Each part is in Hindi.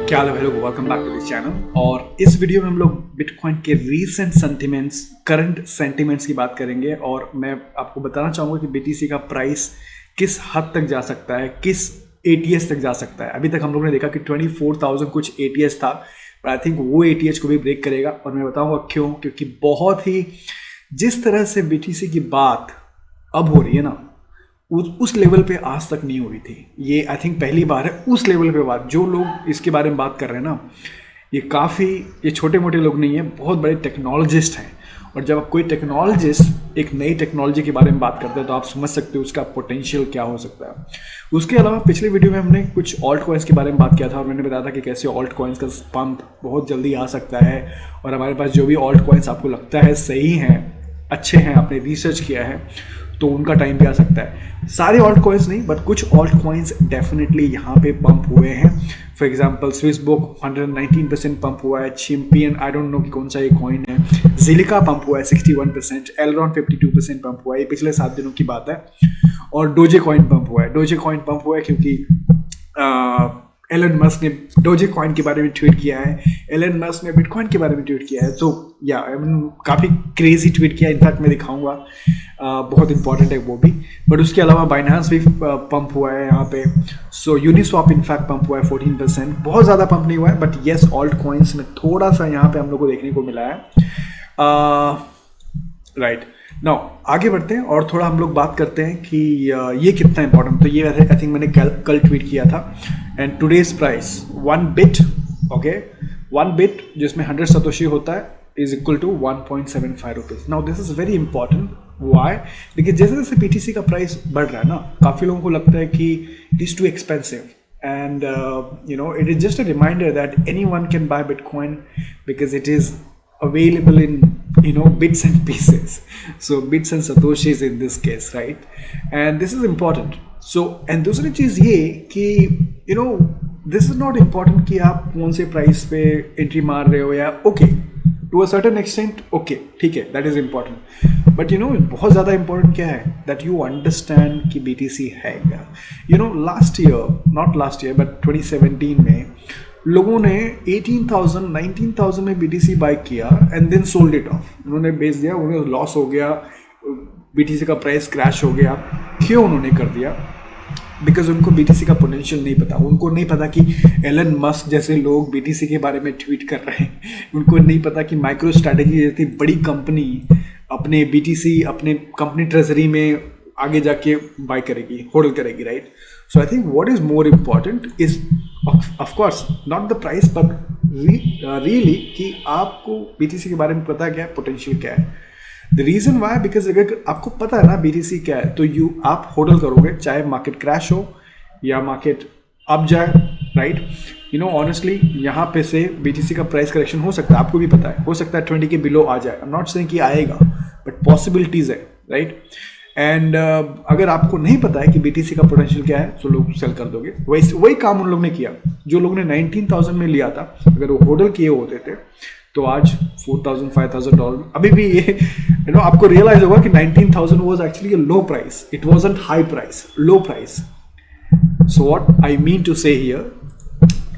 क्या हाल है भाई लोग, welcome back to this channel. और इस वीडियो में हम लोग बिटकॉइन के रीसेंट सेंटिमेंट्स, करंट सेंटिमेंट्स की बात करेंगे। और मैं आपको बताना चाहूँगा कि बीटीसी का प्राइस किस हद तक जा सकता है, किस एटीएस तक जा सकता है। अभी तक हम लोग ने देखा कि 24,000 कुछ एटीएस था, पर आई थिंक वो एटीएस को भी ब्रेक करेगा। और मैं बताऊँगा क्यों, क्योंकि बहुत ही जिस तरह से बीटीसी की बात अब हो रही है ना, उस लेवल पे आज तक नहीं हुई थी। ये आई थिंक पहली बार है उस लेवल पे बात। जो लोग इसके बारे में बात कर रहे हैं ना, ये छोटे मोटे लोग नहीं है, बहुत बड़े टेक्नोलॉजिस्ट हैं। और जब आप कोई टेक्नोलॉजिस्ट एक नई टेक्नोलॉजी के बारे में बात करते हैं तो आप समझ सकते हो उसका पोटेंशियल क्या हो सकता है। उसके अलावा पिछले वीडियो में हमने कुछ ऑल्ट कॉइन्स के बारे में बात किया था और मैंने बताया था कि कैसे ऑल्ट कॉइन्स का पंप बहुत जल्दी आ सकता है। और हमारे पास जो भी ऑल्ट कॉइन्स आपको लगता है सही हैं, अच्छे हैं, आपने रिसर्च किया है, तो उनका टाइम भी आ सकता है। सारे ऑल्ट कॉइन्स नहीं, बट कुछ ऑल्ट कॉइन्स डेफिनेटली यहाँ पे पंप हुए हैं। For example Swiss book 119% pump हुआ है। चैंपियन, आई डोंट नो कि कौन सा ये कॉइन है। जिलिका पंप हुआ है 61%। एलरॉन 52% पंप हुआ है। ये पिछले 7 दिनों की बात है। और डोजे कॉइन पंप हुआ है। डोजे कॉइन पंप हुआ है क्योंकि एलन मस्क ने डोजे कॉइन के बारे में ट्वीट किया है। एलन मस्क ने बिटकॉइन के बारे में ट्वीट किया है। तो या काफ़ी क्रेजी ट्वीट किया। इनफैक्ट मैं दिखाऊंगा, बहुत इंपॉर्टेंट है वो भी। बट उसके अलावा बाइनांस भी पंप हुआ है यहाँ पे। सो यूनिस्वैप इनफैक्ट पंप हुआ है 14%। बहुत ज़्यादा पंप नहीं हुआ है, बट येस ऑल्ट कॉइन्स में थोड़ा सा यहाँ पे हम लोग को देखने को मिला है। राइट नाउ आगे बढ़ते हैं और थोड़ा हम लोग बात करते हैं कि ये कितना इंपॉर्टेंट। तो ये आई थिंक मैंने कल ट्वीट किया था। And today's price 1 bit, okay, 1 bit जिसमें 100 सतोशी होता है is equal to 1.75 rupees. Now this is very important. Why? Because जैसे जैसे बीटीसी का प्राइस बढ़ रहा है ना, काफ़ी लोगों को लगता है कि it is too expensive. And it is just a reminder that anyone can buy Bitcoin because it is available in bits and pieces, so bits and satoshis in this case, right? And this is important. So and दूसरी चीज़ ये कि this is not important कि आप कौन से प्राइस पे एंट्री मार रहे हो या okay to a certain extent, okay ठीक है, दैट इज इम्पॉर्टेंट। बट बहुत ज़्यादा इंपॉर्टेंट क्या है, दैट यू अंडरस्टैंड कि बीटीसी है क्या। Last year, not last year but 2017 में लोगों ने 18,000 19,000 में बीटीसी बाय किया and then sold it off. उन्होंने बेच दिया, उन्हें लॉस हो गया, बीटीसी का प्राइस क्रैश हो गया। क्यों उन्होंने कर दिया? बिकॉज उनको बीटीसी का पोटेंशियल नहीं पता। उनको नहीं पता कि एलन मस्क जैसे लोग बीटीसी के बारे में ट्वीट कर रहे हैं। उनको नहीं पता कि माइक्रो स्ट्रैटेजी जैसी बड़ी कंपनी अपने बीटीसी अपने कंपनी ट्रेजरी में आगे जाके बाय करेगी, होल्ड करेगी, right? So I think what is more important is of course not the price, but really कि आपको बीटीसी के बारे में पता क्या है, पोटेंशियल क्या है। द रीजन वाई, बिकॉज अगर आपको पता है ना बीटीसी क्या है, तो आप होल्ड करोगे चाहे मार्केट क्रैश हो या मार्केट अप जाए, राइट? ऑनेस्टली यहाँ पे से बीटीसी का प्राइस करेक्शन हो सकता है, आपको भी पता है, हो सकता है 20 के बिलो आ जाए। आई एम नॉट सेइंग कि आएगा, बट पॉसिबिलिटीज है, राइट? एंड अगर आपको नहीं पता है कि बीटीसी का पोटेंशियल क्या है, तो लोग सेल कर दोगे। वही काम उन लोग ने किया। जो लोग ने 19,000 में लिया था, अगर वो होल्ड किए होते थे तो आज $4,000 $5,000 अभी भी ये आपको रियलाइज होगा कि 19,000 was actually a low price, it wasn't high price, low price. So what I mean to say here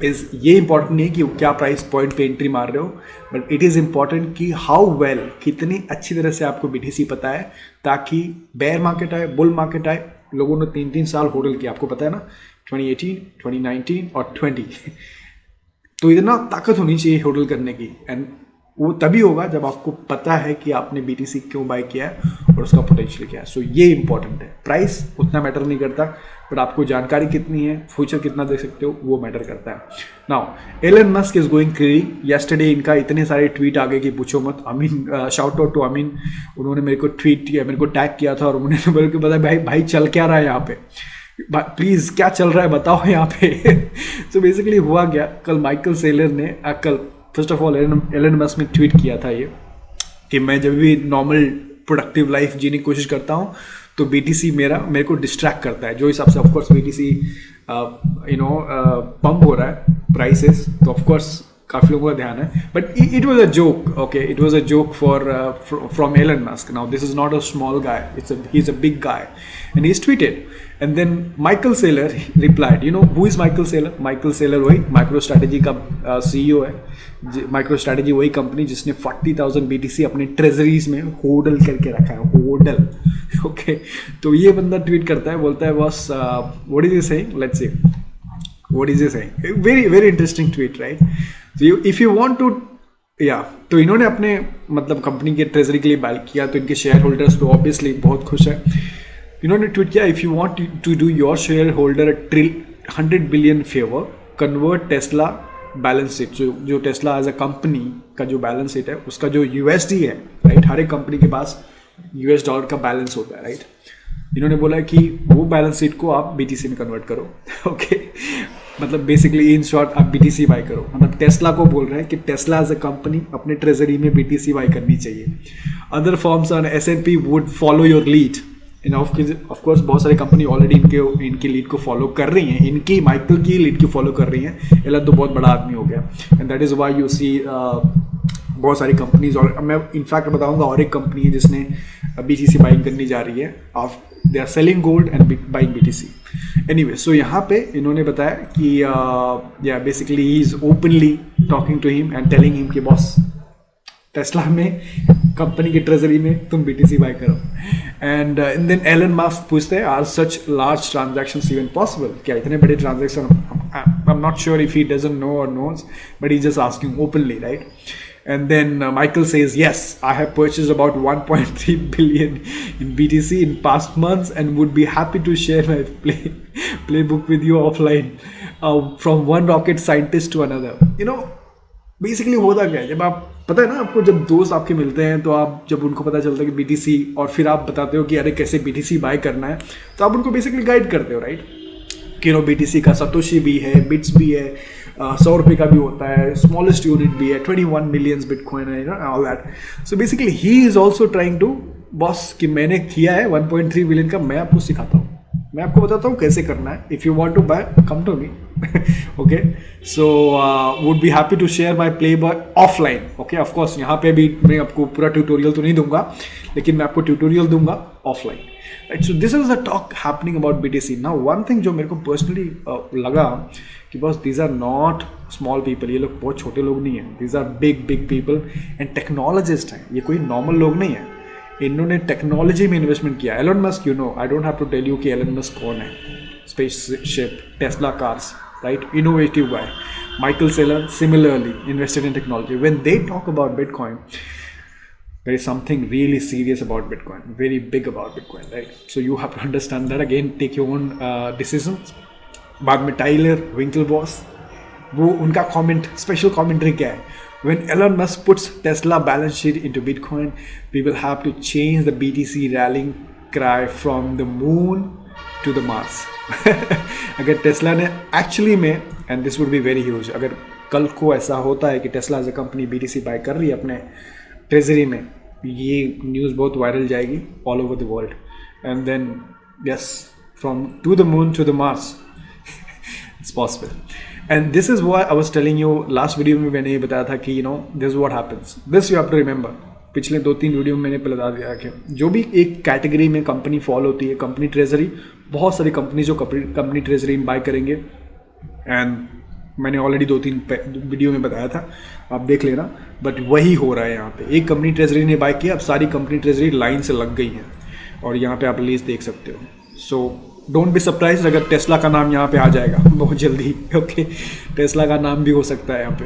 is, ये इंपॉर्टेंट नहीं है कि क्या प्राइस पॉइंट पे एंट्री मार रहे हो, बट इट इज़ इंपॉर्टेंट कि हाउ वेल, कितनी अच्छी तरह से आपको बीटीसी पता है, ताकि बेयर मार्केट आए, बुल मार्केट आए। लोगों ने 3-3 साल होल्ड किया, आपको पता है ना, 2018, 2019 और 20 तो इतना ताकत होनी चाहिए होल्ड करने की। एंड वो तभी होगा जब आपको पता है कि आपने बीटीसी क्यों बाय किया है और उसका पोटेंशियल क्या है। सो ये इंपॉर्टेंट है। प्राइस उतना मैटर नहीं करता, बट आपको जानकारी कितनी है, फ्यूचर कितना देख सकते हो, वो मैटर करता है। Now Elon Musk is going crazy. Yesterday इनका इतने सारे ट्वीट आ गए कि पूछो मत। Amin, shout out to Amin, उन्होंने मेरे को ट्वीट किया, मेरे को टैग किया था और उन्होंने मेरे को बताया भाई चल क्या रहा है यहाँ पे, प्लीज़ क्या चल रहा है बताओ यहाँ पे। तो बेसिकली हुआ क्या, कल माइकल सेलर ने first of all Elon Musk ने ट्वीट किया था ये कि मैं जब भी नॉर्मल प्रोडक्टिव लाइफ जीने की कोशिश करता हूँ तो बीटीसी मेरे को डिस्ट्रैक्ट करता है। जो हिसाब से ऑफकोर्स बीटीसी पंप हो रहा है प्राइसेस, तो ऑफकोर्स काफ़ी लोगों का ध्यान है, but it was a joke, okay, it was a joke from Elon Musk. Now this is not a small guy, he is a big guy, and he is tweeted And then Michael Saylor replied, you know who is Michael Saylor? Michael Saylor वही MicroStrategy का CEO है. MicroStrategy वही कंपनी जिसने 40,000 BTC अपने ट्रेजरीज में होल्ड करके रखा है, होल्ड. ओके, तो ये बंदा ट्वीट करता है, बोलता है बस what is he saying, let's see what is he saying. Very very interesting tweet, right? तो इफ यू वांट टू तो इन्होंने अपने मतलब कंपनी के ट्रेजरी के लिए बाय किया, तो इनके शेयर होल्डर्स तो ऑब्वियसली बहुत खुश है. इन्होंने ट्वीट किया, if you want to do your shareholder 100 billion favour, convert Tesla balance sheet. जो टेस्ला एज अ कंपनी का जो बैलेंस शीट है, उसका जो USD है, राइट? हर एक कंपनी के पास US डॉलर का बैलेंस होता है, राइट? इन्होंने बोला कि वो बैलेंस शीट को आप BTC में कन्वर्ट करो. ओके, मतलब बेसिकली इन शॉर्ट आप BTC बाय करो. मतलब टेस्ला को बोल रहे हैं कि टेस्ला एज अ कंपनी अपने ट्रेजरी में BTC बाय करनी चाहिए. Other forms on S&P would follow your lead. Of course बहुत सारी कंपनी ऑलरेडी इनकी लीड को फॉलो कर रही हैं, इनकी माइकल की लीड को फॉलो कर रही हैं. एलन तो बहुत बड़ा आदमी हो गया, and that is why you see बहुत सारी कंपनीज. और मैं इनफैक्ट बताऊंगा और एक कंपनी है जिसने BTC बाइंग करनी जा रही है. They are selling gold and buying BTC. Anyway, so यहाँ पे इन्होंने बताया कि या basically he is openly talking to him and telling him कि बॉस टेस्ला में कंपनी की ट्रेजरी में तुम BTC बाय करो. एंड देन एलन मस्क पूछते हैं, are such large transactions even possible? क्या इतने बड़े transaction? I am not sure if he doesn't know or knows, but he just asking openly, right? And then Michael says, yes, I have purchased about 1.3 billion in BTC in past months and would be happy to share my playbook with you offline, from one rocket scientist to another. You know, basically होता क्या है, जब आप पता है ना आपको, जब दोस्त आपके मिलते हैं तो आप जब उनको पता चलता है कि BTC, और फिर आप बताते हो कि अरे कैसे BTC बाय करना है, तो आप उनको बेसिकली गाइड करते हो, राइट? कि नो BTC का सतोशी भी है, बिट्स भी है, 100 रुपये का भी होता है, स्मॉलेस्ट यूनिट भी है, 21 मिलियंस बिटकॉइन है, all that. So basically he is also trying to, boss कि मैंने किया है 1.3 बिलियन का, मैं आपको सिखाता हूँ, मैं आपको बताता हूँ कैसे करना है. If you want to buy, come to me. Okay, so would be happy to share my play boy offline. Okay, of course यहाँ पे भी मैं आपको पूरा ट्यूटोरियल तो नहीं दूंगा, लेकिन मैं आपको ट्यूटोरियल दूंगा offline. Right, so this is the talk happening about BTC. Now one thing जो मेरे को पर्सनली लगा कि बस these are not small people, ये लोग बहुत छोटे लोग नहीं हैं, these are big big people and technologist हैं. ये कोई नॉर्मल लोग नहीं है, इन्होंने टेक्नोलॉजी में इन्वेस्टमेंट किया. Elon Musk, you know, I don't have to tell you कि एलन मस्क कौन है. Spaceship, Tesla cars, right? Innovative guy. Michael Saylor similarly invested in technology. When they talk about Bitcoin, there is something really serious about Bitcoin, very big about Bitcoin, right? So you have to understand that. Again, take your own decisions. बाद में टाइलर विंकलवॉस, वो उनका कमेंट, स्पेशल कमेंट्री क्या है? When Elon Musk puts Tesla balance sheet into Bitcoin, we will have to change the BTC rallying cry from the moon to the Mars. अगर टेस्ला ने एक्चुअली में, and this would be very huge, अगर कल को ऐसा होता है कि Tesla as a company BTC buy कर रही है अपने ट्रेजरी में, ये न्यूज़ बहुत वायरल जाएगी all over the world. And then yes, from to the moon to the Mars, it's possible. And this is why I was telling you last video में मैंने ये बताया था कि this is what happens. This you have to remember. पिछले 2-3 वीडियो में मैंने बता दिया कि जो भी एक कैटेगरी में कंपनी फॉल होती है, कंपनी ट्रेजरी, बहुत सारी कंपनी जो कंपनी ट्रेजरी में बाय करेंगे, एंड मैंने ऑलरेडी 2-3 वीडियो में बताया था, आप देख लेना. बट वही हो रहा है यहाँ पे. एक कंपनी ट्रेजरी ने बाय किया, अब सारी कंपनी ट्रेजरी लाइन से लग गई हैं, और यहाँ पे आप लिस्ट देख सकते हो. सो डोंट बी सरप्राइज अगर टेस्ला का नाम यहाँ पे आ जाएगा बहुत जल्दी. ओके, टेस्ला का नाम भी हो सकता है यहाँ पे.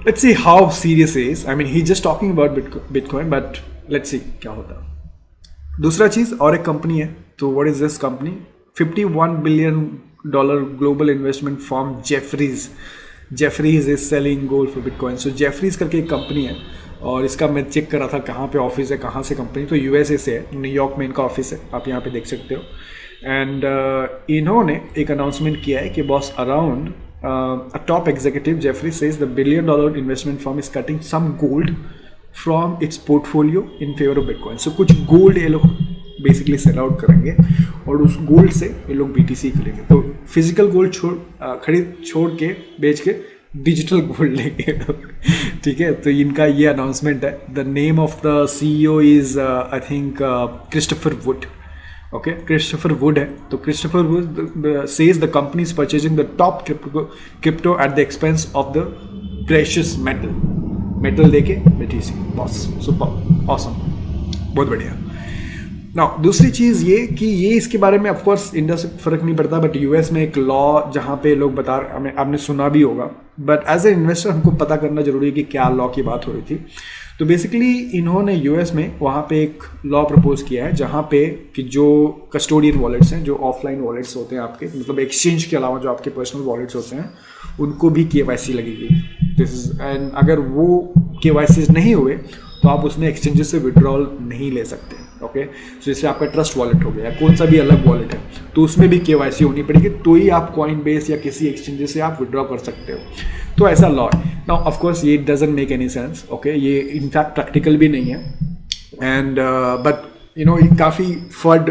Let's see how serious is. I mean he just talking about bitcoin, but let's see क्या होता है. दूसरा चीज़, और एक कंपनी है. तो what is this company? $51 billion global investment form Jefferies. Jefferies is selling gold for bitcoin. So Jefferies करके एक कंपनी है, और इसका मैं चेक कर रहा था कहाँ पे ऑफिस है, कहाँ से कंपनी. तो USA से है, न्यूयॉर्क में इनका ऑफिस है, आप यहाँ पे देख सकते हो. एंड इन्होंने एक अनाउंसमेंट किया है कि boss around a top executive Jeffrey says the $1 billion investment firm is cutting some gold from its portfolio in favour of bitcoin. So कुछ गोल्ड ये लोग बेसिकली सेल आउट करेंगे, और उस गोल्ड से ये लोग BTC करेंगे. तो फिजिकल गोल्ड छोड़ के बेच के डिजिटल गोल्ड लेंगे. ठीक है, तो इनका ये अनाउंसमेंट है. The name of the CEO is I think Christopher would. Okay, Christopher would है, तो Christopher would says the company is purchasing the top crypto at the expense of the precious metal देके BTC, बॉस सुपर ऑसम, बहुत बढ़िया। नाउ दूसरी चीज़ ये कि ये इसके बारे में ऑफकोर्स इंडिया से फ़र्क नहीं पड़ता, बट यूएस में एक लॉ जहाँ पे लोग बता, आपने सुना भी होगा, बट एज ए इन्वेस्टर हमको पता करना जरूरी है कि क्या लॉ की बात हो रही थी। तो बेसिकली इन्होंने यूएस में वहाँ पे एक लॉ प्रपोज किया है जहाँ पे कि जो कस्टोडियन वॉलेट्स हैं, जो ऑफलाइन वॉलेट्स होते हैं आपके, मतलब एक्सचेंज के अलावा जो आपके पर्सनल वॉलेट्स होते हैं, उनको भी KYC लगेगी। दिस इज, एंड अगर वो KYC नहीं हुए तो आप उसमें एक्सचेंजेस से विड्रॉल नहीं ले सकते। ओके, सो जैसे आपका ट्रस्ट वॉलेट हो गया या कौन सा भी अलग वॉलेट है, तो उसमें भी KYC होनी पड़ेगी, तो ही आप कॉइनबेस या किसी एक्सचेंजेस से आप विड्रॉ कर सकते हो। तो ऐसा लॉ है। नाउ ऑफ कोर्स ये doesn't make any sense, okay, ये इनफैक्ट प्रैक्टिकल भी नहीं है, एंड बट यू नो काफ़ी फर्ड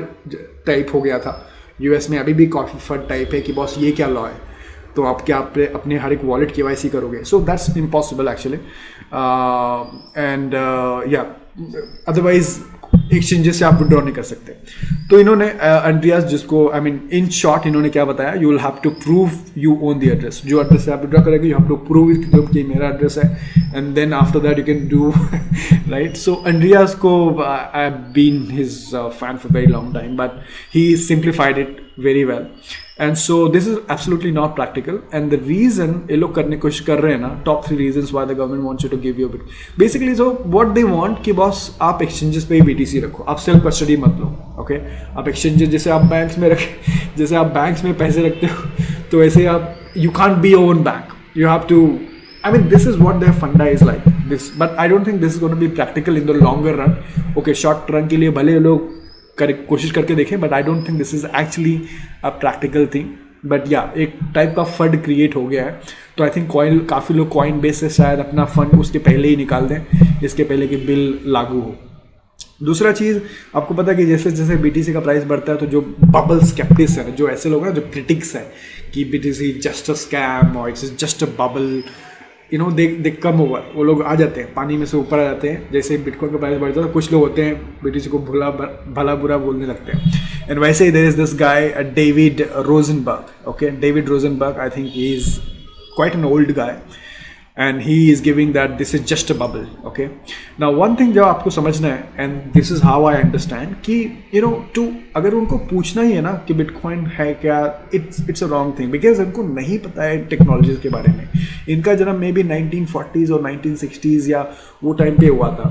टाइप हो गया था यूएस में, अभी भी काफ़ी फर्ड टाइप है कि बॉस ये क्या लॉ है, तो आप क्या अपने हर एक वॉलेट KYC करोगे? So that's impossible actually, and या अदरवाइज एक्सचेंजेस से आप विड्रॉ नहीं कर सकते। तो इन्होंने एंड्रियास, जिसको आई मीन इन शॉर्ट इन्होंने क्या बताया, you will have to prove you own the address, जो एड्रेस से आप विड्रॉ करेंगे you have to prove it कि मेरा एड्रेस है, and then after that you can do right. So Andreas को I have been his fan for very long time, but he simplified it very well, and so this is absolutely not practical. And the reason ये लोग करने की कोशिश कर रहे हैं ना, top 3 reasons why the government wants you to give you bit, basically so what they want कि बॉस आप एक्सचेंजेस पे ही BTC रखो, आप सेल्फ कस्टडी मत लो। ओके, आप एक्सचेंजेस जैसे आप बैंक्स में जैसे आप बैंक्स में पैसे रखते हो, तो ऐसे आप you can't be your own bank, you have to, I mean, this is what their funda is like. This, but I don't think this is going to be practical in the longer run. Okay, short run के लिए भले लोग कोशिश करके देखें, but I don't think this is actually a practical thing. But yeah, एक टाइप का फंड क्रिएट हो गया है, तो आई थिंक काफ़ी लोग Coinbase से शायद अपना फंड उसके पहले ही निकाल दें, इसके पहले कि बिल लागू हो। दूसरा चीज़ आपको पता है कि जैसे जैसे BTC का प्राइस बढ़ता है, तो जो बबल स्केप्टिक्स है, जो ऐसे लोग हैं जो क्रिटिक्स है कि BTC जस्ट अ स्कैम और it's just a bubble, you know they come over, वो लोग आ जाते हैं, पानी में से ऊपर आ जाते हैं। जैसे बिटकॉइन का प्राइस बढ़ता है तो कुछ लोग होते हैं BTC को भला बुरा बोलने लगते हैं। एंड वैसे ही there is this guy David Rosenberg, okay, David Rosenberg, I think he is quite an old guy, and he is giving that this is just a bubble. Okay, now one thing जो आपको समझना है, and this is how I understand कि you know to अगर उनको पूछना ही है ना कि बिटकॉइन है क्या, it's a wrong thing, because उनको नहीं पता है टेक्नोलॉजीज के बारे में। इनका जन्म मे बी 1940s और 1960s या वो टाइम पे हुआ था,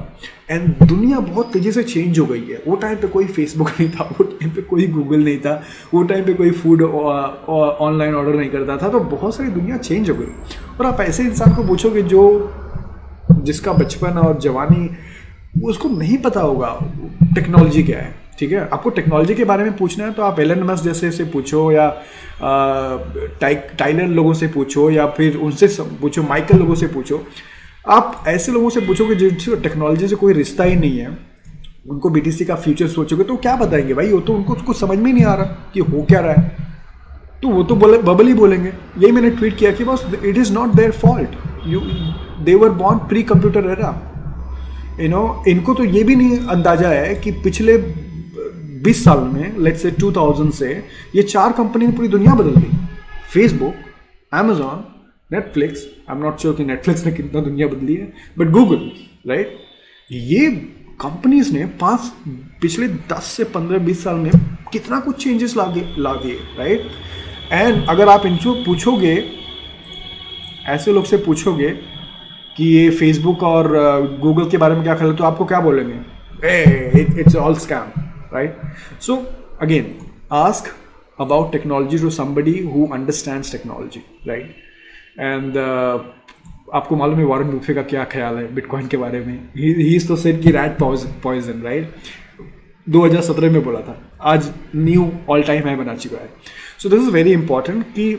एंड दुनिया बहुत तेज़ी से चेंज हो गई है। वो टाइम पे कोई फेसबुक नहीं था, वो टाइम पे कोई गूगल नहीं था, वो टाइम पे कोई फूड ऑनलाइन ऑर्डर नहीं करता था, तो बहुत सारी दुनिया चेंज हो गई। और आप ऐसे इंसान को पूछोगे जो जिसका बचपन और जवानी उसको नहीं पता होगा टेक्नोलॉजी क्या है, ठीक है। आपको टेक्नोलॉजी के बारे में पूछना है तो आप एलन मस्क जैसे से पूछो, या टाइलर लोगों से पूछो, या फिर उनसे पूछो, माइकल लोगों से पूछो। आप ऐसे लोगों से पूछोगे जिनको टेक्नोलॉजी से कोई रिश्ता ही नहीं है, उनको BTC का फ्यूचर सोचोगे तो क्या बताएंगे भाई? वो तो उनको कुछ समझ में नहीं आ रहा कि हो क्या रहा है, तो वो तो बबल ही बोलेंगे। यही मैंने ट्वीट किया कि बस it is not their fault, they were born pre computer era, you know. इनको तो ये भी नहीं अंदाजा है कि पिछले 20 साल में, लेट्स से 2000 से, ये 4 कंपनी ने पूरी दुनिया बदल दी। Facebook, Amazon, Netflix, I am not sure कि नेटफ्लिक्स ने कितना दुनिया बदली है, बट गूगल, राइट। ये कंपनीज ने पिछले 10 से 15-20 साल में कितना कुछ चेंजेस ला दिए, राइट। एंड अगर आप इनको पूछोगे, ऐसे लोग से पूछोगे कि ये फेसबुक और गूगल के बारे में क्या ख्याल है, तो आपको क्या बोलेंगे? It's all scam, right. So again ask about technology to somebody who understands technology, right. And आपको मालूम है वॉरेन बफे का क्या ख्याल है बिटकॉइन के बारे में? ही इज तो सेड कि रैट पॉइजन, राइट, 2017 में बोला था, आज न्यू ऑल टाइम हाई बना चुका है। So this is very important कि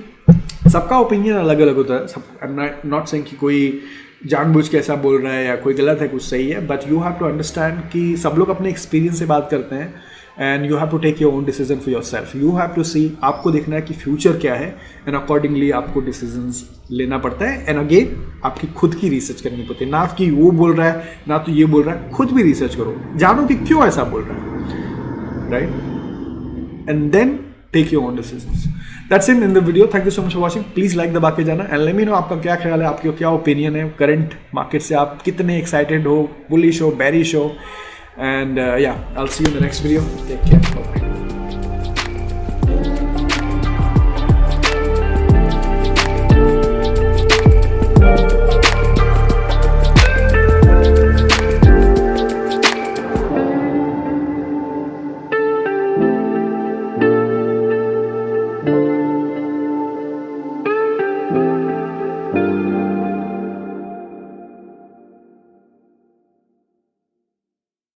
सबका ओपिनियन अलग अलग होता है। आई एम नॉट सेइंग कि कोई जानबूझ के ऐसा बोल रहा है या कोई गलत है, कुछ सही है, but you have to understand कि सब लोग अपने एक्सपीरियंस से बात करते हैं, and you have to take your own decision for yourself. You have to see, आपको देखना है कि फ्यूचर क्या है, एंड अकॉर्डिंगली आपको डिसीजंस लेना पड़ता है। एंड अगेन आपकी खुद की रिसर्च करनी पड़ती है, ना कि वो बोल रहा है ना तो ये बोल रहा है, खुद भी रिसर्च करो, जानो कि क्यों ऐसा बोल रहा है, right. and then take your own decisions. That's it in the video. Thank you so much for watching. Please like दबा के जाना and let me know आपका क्या ख्याल है, आपकी क्या ओपिनियन है करंट मार्केट से, आप कितने एक्साइटेड हो, बुलिश हो, बेरिश हो, and yeah, I'll see you in the next video. Take care. Bye.